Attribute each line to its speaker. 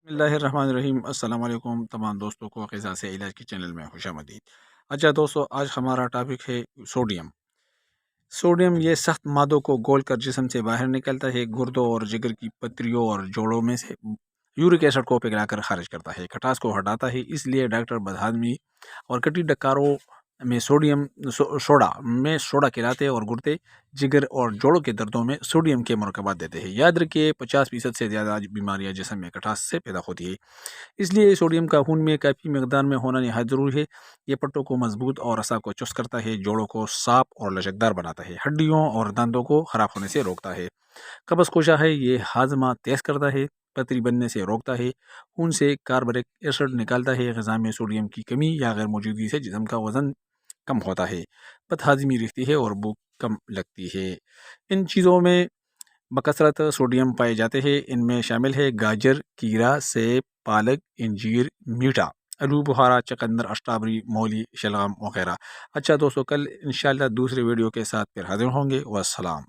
Speaker 1: بسم اللہ الرحمن الرحیم۔ السلام علیکم تمام دوستوں کو غذا سے علاج کی چینل میں خوش آمدید۔ اچھا دوستو، آج ہمارا ٹاپک ہے سوڈیم۔ سوڈیم یہ سخت مادوں کو گول کر جسم سے باہر نکلتا ہے، گردوں اور جگر کی پتریوں اور جوڑوں میں سے یورک ایسڈ کو پگھلا کر خارج کرتا ہے، کھٹاس کو ہٹاتا ہے۔ اس لیے ڈاکٹر بدہضمی اور کٹی ڈکاروں میں سوڈا کھلاتے اور گردے، جگر اور جوڑوں کے دردوں میں سوڈیم کے مرکبات دیتے ہیں۔ یاد رکھیے 50% سے زیادہ بیماریاں جسم میں کھٹاس سے پیدا ہوتی ہے، اس لیے سوڈیم کا خون میں کافی مقدار میں ہونا نہایت ضروری ہے۔ یہ پٹوں کو مضبوط اور اعصاب کو چست کرتا ہے، جوڑوں کو صاف اور لچکدار بناتا ہے، ہڈیوں اور دانتوں کو خراب ہونے سے روکتا ہے۔ قبض کوشا ہے، یہ ہاضمہ تیز کرتا ہے، پتری بننے سے روکتا ہے، خون سے کاربرک ایسڈ نکالتا ہے۔ غذا میں سوڈیم کی کمی یا غیر موجودگی سے جسم کا وزن کم ہوتا ہے، بد ہاضمی رہتی ہے اور بھوک کم لگتی ہے۔ ان چیزوں میں بکثرت سوڈیم پائے جاتے ہیں، ان میں شامل ہے گاجر، کیرا، سیب، پالک، انجیر، میٹھا، آلو بخارا، چقندر، اسٹرابری، مولی، شلغم وغیرہ۔ اچھا دوستو، کل انشاءاللہ دوسرے ویڈیو کے ساتھ پھر حاضر ہوں گے۔ والسلام۔